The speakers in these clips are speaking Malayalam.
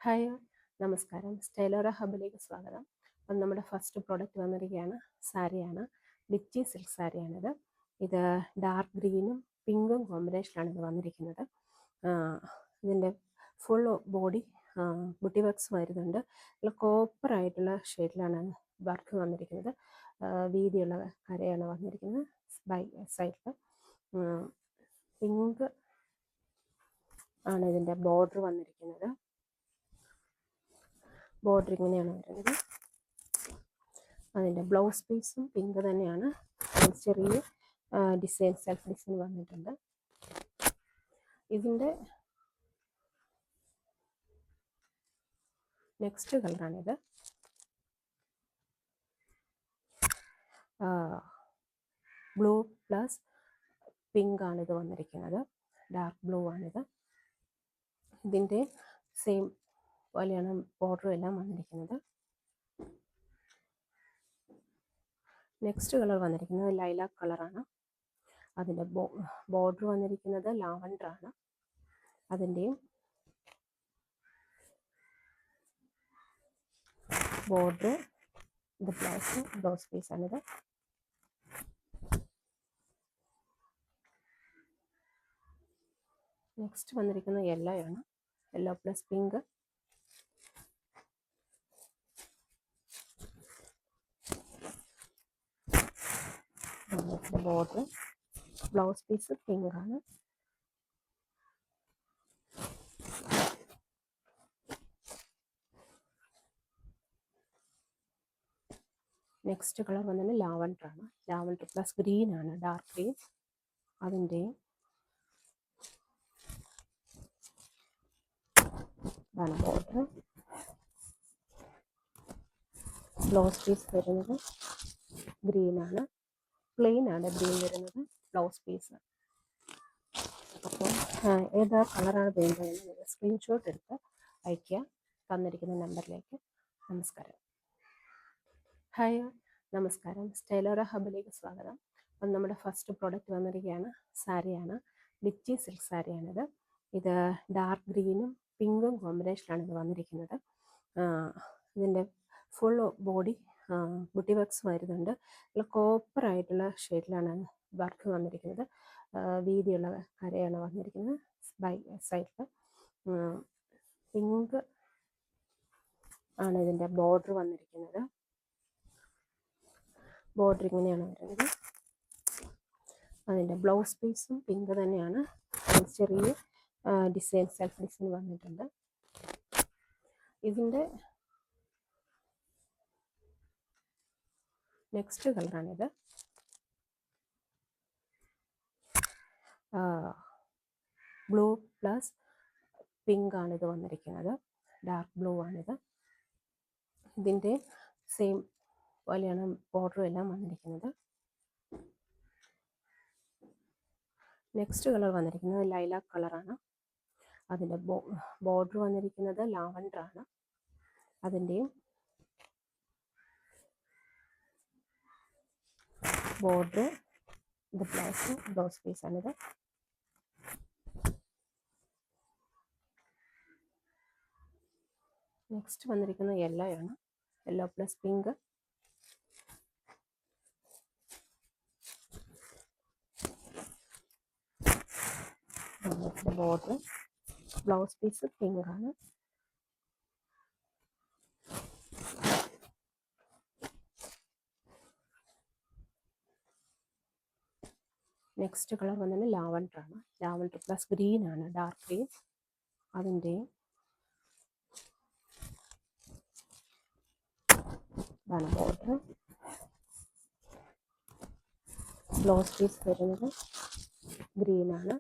ഹായ്, നമസ്കാരം. സ്റ്റൈലോറ ഹബിലേക്ക് സ്വാഗതം. അപ്പം നമ്മുടെ ഫസ്റ്റ് പ്രോഡക്റ്റ് വന്നിരിക്കുകയാണ്, സാരിയാണ്. ലിച്ചി സിൽക്ക് സാരിയാണിത്. ഇത് ഡാർക്ക് ഗ്രീനും പിങ്കും കോമ്പിനേഷനാണ് ഇത് വന്നിരിക്കുന്നത്. ഇതിൻ്റെ ഫുൾ ബോഡി ബുട്ടി വർക്ക്സ് വരുന്നുണ്ട്. നല്ല കോപ്പറായിട്ടുള്ള ഷെയ്ഡിലാണ് വർക്ക് വന്നിരിക്കുന്നത്. വീതിയുള്ള കരയാണ് വന്നിരിക്കുന്നത്. സൈഡിൽ പിങ്ക് ആണ് ഇതിൻ്റെ ബോർഡർ വന്നിരിക്കുന്നത്. ബോർഡർ ഇങ്ങനെയാണ് വരുന്നത്. അതിൻ്റെ ബ്ലൗസ് പീസും പിങ്ക് തന്നെയാണ്. ചെറിയ ഡിസൈൻ, സെൽഫ് ഡിസൈൻ വന്നിട്ടുണ്ട്. ഇതിൻ്റെ നെക്സ്റ്റ് കളറാണിത്. ബ്ലൂ പ്ലസ് പിങ്ക് ആണ് ഇത് വന്നിരിക്കുന്നത്. ഡാർക്ക് ബ്ലൂ ആണിത്. ഇതിൻ്റെ സെയിം പോലെയാണ് ബോർഡറും എല്ലാം വന്നിരിക്കുന്നത്. നെക്സ്റ്റ് കളർ വന്നിരിക്കുന്നത് ലൈലാക്ക് കളറാണ്. അതിൻ്റെ ബോർഡർ വന്നിരിക്കുന്നത് ലാവൻഡർ ആണ്. അതിൻ്റെയും ബോർഡർ ഇത് ബ്ലൗസ് പീസാണിത്. നെക്സ്റ്റ് വന്നിരിക്കുന്നത് യെല്ലോ ആണ്. Yellow plus pink. Border blouse piece pink ആണ്. നെക്സ്റ്റ് കളർ വന്നത് ലാവൻഡർ ആണ്. ലാവൻഡർ പ്ലസ് ഗ്രീൻ ആണ്, ഡാർക്ക് ഗ്രീൻ. അതിൻ്റെ ഇതാണ് ബോർഡർ. ബ്ലൗസ് പീസ് വരുന്നത് ഗ്രീൻ ആണ്. പ്ലെയിൻ ആണ് ഗ്രീൻ വരുന്നത് ബ്ലൗസ് പീസ്. അപ്പോൾ ഏതാ കളറാണ് വേണ്ടതെന്ന് നിങ്ങൾ സ്ക്രീൻഷോട്ട് എടുത്ത് അയയ്ക്കുക തന്നിരിക്കുന്ന നമ്പറിലേക്ക്. നമസ്കാരം. ഹായ്, നമസ്കാരം. സ്റ്റൈലോറ ഹബിലേക്ക് സ്വാഗതം. അപ്പം നമ്മുടെ ഫസ്റ്റ് പ്രോഡക്റ്റ് വന്നിരിക്കുകയാണ്, സാരിയാണ്. ലിച്ചി സിൽക്ക് സാരിയാണിത്. ഇത് ഡാർക്ക് ഗ്രീനും പിങ്കും കോമ്പിനേഷനാണ് ഇത് വന്നിരിക്കുന്നത്. ഇതിൻ്റെ ഫുൾ ബോഡി ബുട്ടി വർക്ക്സ് വരുന്നുണ്ട്. നല്ല കോപ്പറായിട്ടുള്ള ഷെയ്ഡിലാണ് വർക്ക് വന്നിരിക്കുന്നത്. വീതിയുള്ള കരയാണ് വന്നിരിക്കുന്നത്. സൈഡിൽ പിങ്ക് ആണ് ഇതിൻ്റെ ബോർഡർ വന്നിരിക്കുന്നത്. ബോർഡർ ഇങ്ങനെയാണ് വരുന്നത്. അതിൻ്റെ ബ്ലൗസ് പീസും പിങ്ക് തന്നെയാണ്. ചെറിയ ഡിസൈൻ, സെൽഫ് ഡിസൈൻ വന്നിട്ടുണ്ട്. ഇതിൻ്റെ നെക്സ്റ്റ് കളറാണിത്. ബ്ലൂ പ്ലസ് പിങ്ക് ആണ് ഇത് വന്നിരിക്കുന്നത്. ഡാർക്ക് ബ്ലൂ ആണിത്. ഇതിൻ്റെ സെയിം പോലെയാണ് ബോർഡറും എല്ലാം വന്നിരിക്കുന്നത്. നെക്സ്റ്റ് കളർ വന്നിരിക്കുന്നത് ലൈലാക്ക് കളറാണ്. അതിൻ്റെ ബോർഡർ വന്നിരിക്കുന്നത് ലാവൻഡർ ആണ്. അതിൻ്റെയും ബോർഡർ ഇത് ബ്ലൗസ് പീസാണിത്. നെക്സ്റ്റ് വന്നിരിക്കുന്നത് യെല്ലോ ആണ്. Yellow plus pink. Border blouse piece pink ആണ്. നെക്സ്റ്റ് കളർ വന്നത് ലാവൻഡർ ആണ്. ലാവൻഡർ പ്ലസ് ഗ്രീൻ ആണ്, ഡാർക്ക് ഗ്രീൻ. അതിൻ്റെ ഇതാണ് ബോർഡർ. ബ്ലൗസ് പീസ് വരുന്നത് ഗ്രീൻ ആണ്.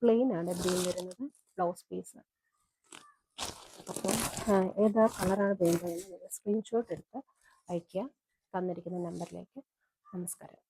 പ്ലെയിൻ ആണ് ഗ്രീൻ വരുന്നത് ബ്ലൗസ് പീസ്. അപ്പോൾ ഏതാ കളറാണ് വേണ്ടതെന്ന് നിങ്ങൾ സ്ക്രീൻഷോട്ട് എടുത്ത് അയയ്ക്കുക തന്നിരിക്കുന്ന നമ്പറിലേക്ക്. നമസ്കാരം.